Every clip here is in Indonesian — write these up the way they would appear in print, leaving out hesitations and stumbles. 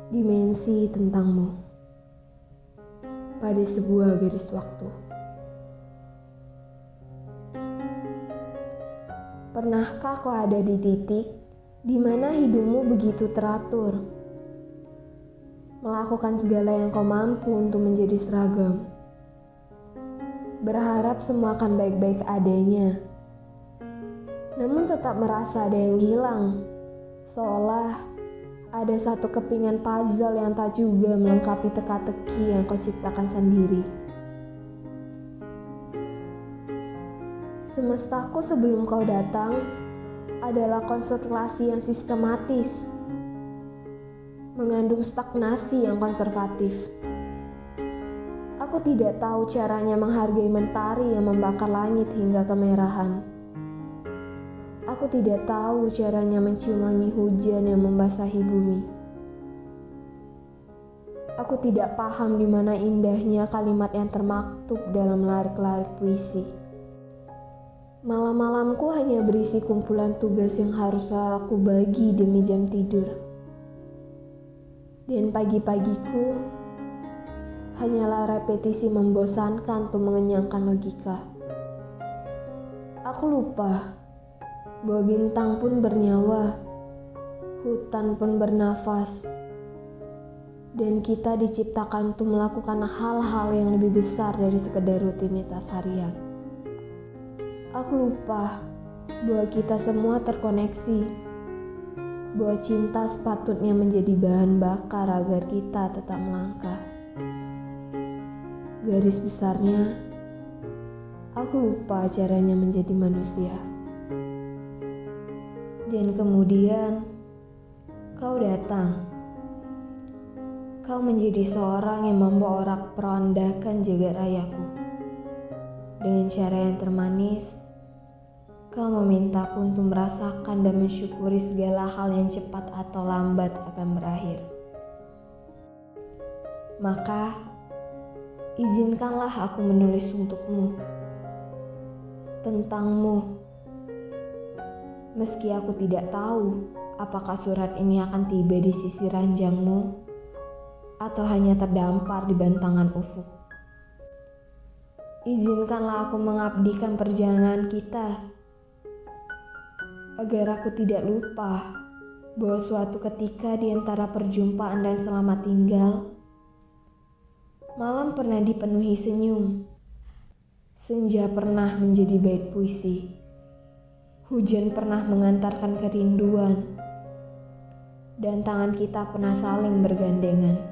dimensi tentangmu pada sebuah garis waktu. Pernahkah kau ada di titik di mana hidupmu begitu teratur, melakukan segala yang kau mampu untuk menjadi seragam, berharap semua akan baik-baik adanya, namun tetap merasa ada yang hilang, seolah ada satu kepingan puzzle yang tak juga melengkapi teka-teki yang kau ciptakan sendiri. Semestaku sebelum kau datang adalah konstelasi yang sistematis, mengandung stagnasi yang konservatif. Aku tidak tahu caranya menghargai mentari yang membakar langit hingga kemerahan. Aku tidak tahu caranya mencium wangi hujan yang membasahi bumi. Aku tidak paham di mana indahnya kalimat yang termaktub dalam larik-larik puisi. Malam-malamku hanya berisi kumpulan tugas yang harus aku bagi demi jam tidur. Dan pagi-pagiku hanyalah repetisi membosankan untuk mengenyangkan logika. Aku lupa bahwa bintang pun bernyawa, hutan pun bernafas, dan kita diciptakan untuk melakukan hal-hal yang lebih besar dari sekedar rutinitas harian. Aku lupa bahwa kita semua terkoneksi, bahwa cinta sepatutnya menjadi bahan bakar agar kita tetap melangkah. Garis besarnya, aku lupa caranya menjadi manusia. Dan kemudian, kau datang. Kau menjadi seorang yang memporak-porandakan jagat rayaku. Dengan cara yang termanis, kau memintaku untuk merasakan dan mensyukuri segala hal yang cepat atau lambat akan berakhir. Maka, izinkanlah aku menulis untukmu, tentangmu. Meski aku tidak tahu apakah surat ini akan tiba di sisi ranjangmu atau hanya terdampar di bantangan ufuk. Izinkanlah aku mengabdikan perjalanan kita, agar aku tidak lupa bahwa suatu ketika di antara perjumpaan dan selamat tinggal, malam pernah dipenuhi senyum, senja pernah menjadi bait puisi. Hujan pernah mengantarkan kerinduan, dan tangan kita pernah saling bergandengan.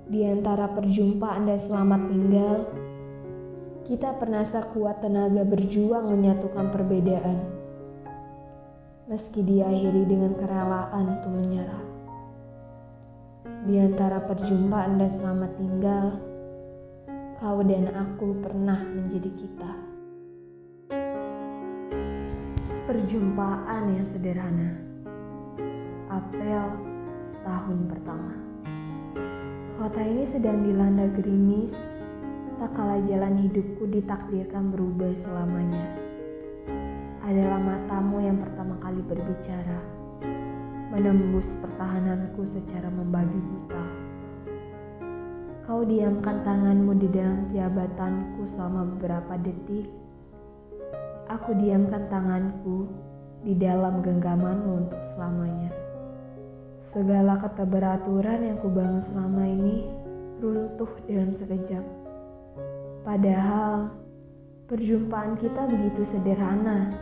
Di antara perjumpaan dan selamat tinggal, kita pernah sekuat tenaga berjuang menyatukan perbedaan, meski diakhiri dengan kerelaan untuk menyerah. Di antara perjumpaan dan selamat tinggal, kau dan aku pernah menjadi kita. Perjumpaan yang sederhana. April tahun pertama. Kota ini sedang dilanda gerimis, tak kala jalan hidupku ditakdirkan berubah selamanya. Adalah matamu yang pertama kali berbicara, menembus pertahananku secara membabi buta. Kau diamkan tanganmu di dalam jabatanku selama beberapa detik. Aku diamkan tanganku di dalam genggamanmu untuk selamanya. Segala keteraturan yang kubangun selama ini runtuh dalam sekejap. Padahal perjumpaan kita begitu sederhana,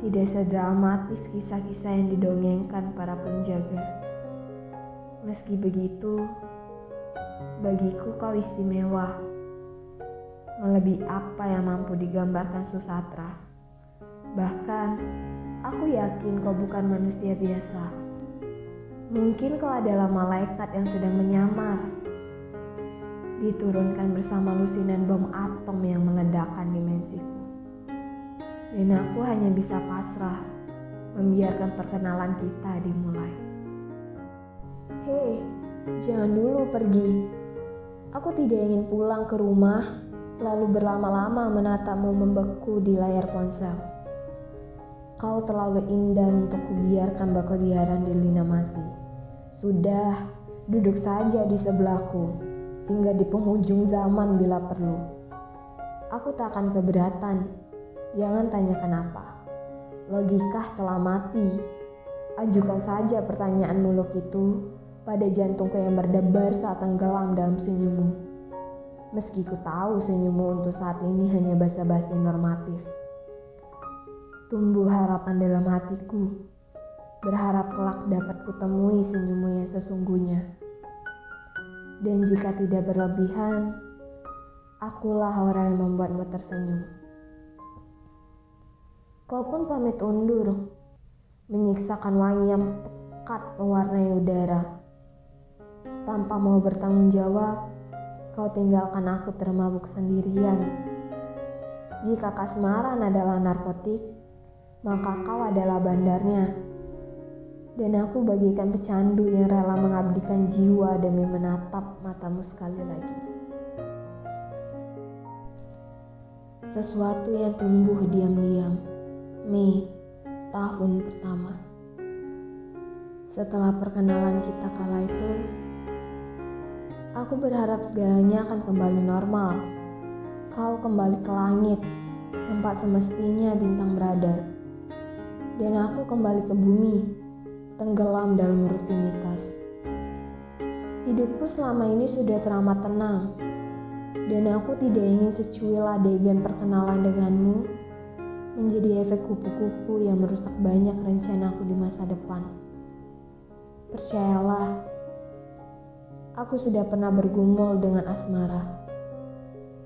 tidak sedramatis kisah-kisah yang didongengkan para penjaga. Meski begitu, bagiku kau istimewa, melebihi apa yang mampu digambarkan susatra. Bahkan, aku yakin kau bukan manusia biasa. Mungkin kau adalah malaikat yang sedang menyamar, diturunkan bersama lusinan bom atom yang meledakkan dimensiku. Dan aku hanya bisa pasrah, membiarkan perkenalan kita dimulai. Hei, jangan dulu pergi. Aku tidak ingin pulang ke rumah lalu berlama-lama menatapmu membeku di layar ponsel. Kau terlalu indah untuk kubiarkan berkeliaran di lina masih. Sudah, duduk saja di sebelahku, hingga di penghujung zaman bila perlu. Aku tak akan keberatan, jangan tanya kenapa. Logikah telah mati? Ajukan saja pertanyaan muluk itu pada jantungku yang berdebar saat tenggelam dalam senyummu. Meski ku tahu senyummu untuk saat ini hanya basa-basi normatif. Tumbuh harapan dalam hatiku, berharap kelak dapat kutemui senyummu yang sesungguhnya. Dan jika tidak berlebihan, akulah orang yang membuatmu tersenyum. Kau pun pamit undur, menyiksakan wangi yang pekat mewarnai udara. Tanpa mau bertanggung jawab, kau tinggalkan aku termabuk sendirian. Jika kasmaran adalah narkotik, maka kau adalah bandarnya. Dan aku bagaikan pecandu yang rela mengabdikan jiwa demi menatap matamu sekali lagi. Sesuatu yang tumbuh diam-diam. Mei, tahun pertama. Setelah perkenalan kita kala itu, aku berharap segalanya akan kembali normal. Kau kembali ke langit, tempat semestinya bintang berada. Dan aku kembali ke bumi, tenggelam dalam rutinitas. Hidupku selama ini sudah teramat tenang, dan aku tidak ingin secuil adegan perkenalan denganmu menjadi efek kupu-kupu yang merusak banyak rencanaku di masa depan. Percayalah, aku sudah pernah bergumul dengan asmara,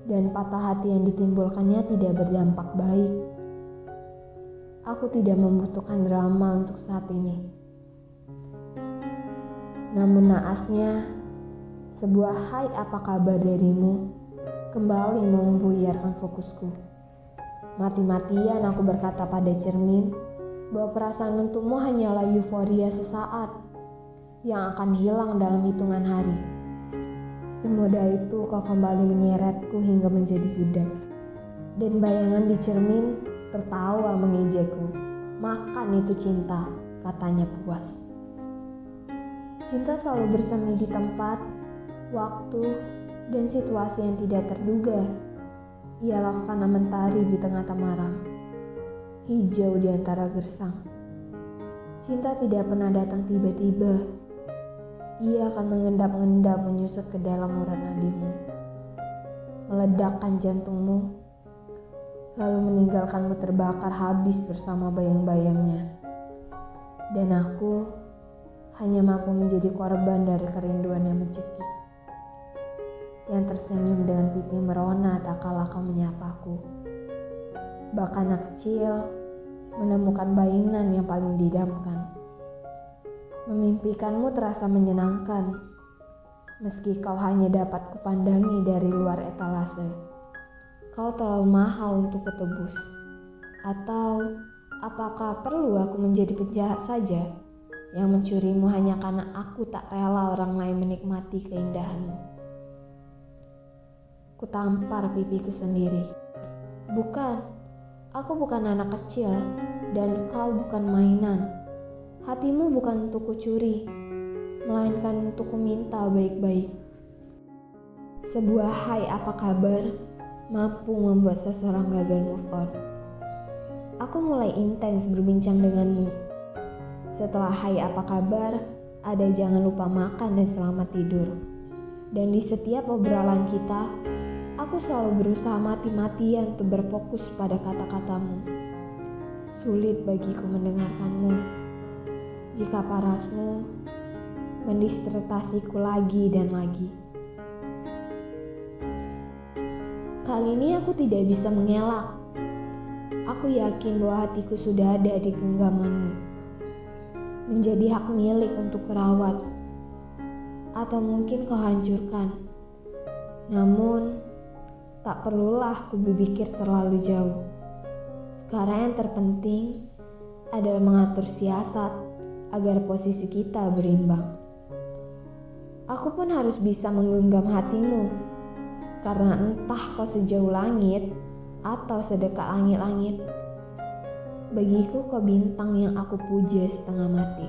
dan patah hati yang ditimbulkannya tidak berdampak baik. Aku tidak membutuhkan drama untuk saat ini. Namun naasnya, sebuah hai apa kabar darimu kembali membuyarkan fokusku. Mati-matian aku berkata pada cermin bahwa perasaan untukmu hanyalah euforia sesaat yang akan hilang dalam hitungan hari. Semudah itu kau kembali menyeretku hingga menjadi budak. Dan bayangan di cermin tertawa mengejekku. Makan itu cinta, katanya puas. Cinta selalu bersemi di tempat, waktu, dan situasi yang tidak terduga. Ia laksana mentari di tengah temaram, hijau di antara gersang. Cinta tidak pernah datang tiba-tiba. Ia akan mengendap-endap menyusut ke dalam urat nadimu, meledakkan jantungmu, lalu meninggalkanmu terbakar habis bersama bayang-bayangnya. Dan aku hanya mampu menjadi korban dari kerinduan yang mencekik, yang tersenyum dengan pipi merona tak kala kau menyapaku. Bahkan anak kecil menemukan bainan yang paling didamkan. Memimpikanmu terasa menyenangkan, meski kau hanya dapat kupandangi dari luar etalase. Kau terlalu mahal untuk kutebus. Atau apakah perlu aku menjadi penjahat saja yang mencurimu hanya karena aku tak rela orang lain menikmati keindahanmu? Kutampar pipiku sendiri. Bukan, aku bukan anak kecil dan kau bukan mainan. Hatimu bukan untuk kucuri, melainkan untuk kuminta baik-baik. Sebuah hai apa kabar mampu membuat seseorang gagal move on. Aku mulai intens berbincang denganmu. Setelah hai apa kabar, ada jangan lupa makan dan selamat tidur. Dan di setiap obrolan kita, aku selalu berusaha mati-matian untuk berfokus pada kata-katamu. Sulit bagiku mendengarkanmu jika parasmu mendisertasiku lagi dan lagi. Kali ini aku tidak bisa mengelak. Aku yakin bahwa hatiku sudah ada di genggamanmu, menjadi hak milik untuk kerawat, atau mungkin kau hancurkan. Namun, tak perlulah ku berpikir terlalu jauh. Sekarang yang terpenting adalah mengatur siasat agar posisi kita berimbang. Aku pun harus bisa menggenggam hatimu, karena entah kau sejauh langit atau sedekat langit-langit, bagiku kau bintang yang aku puja setengah mati.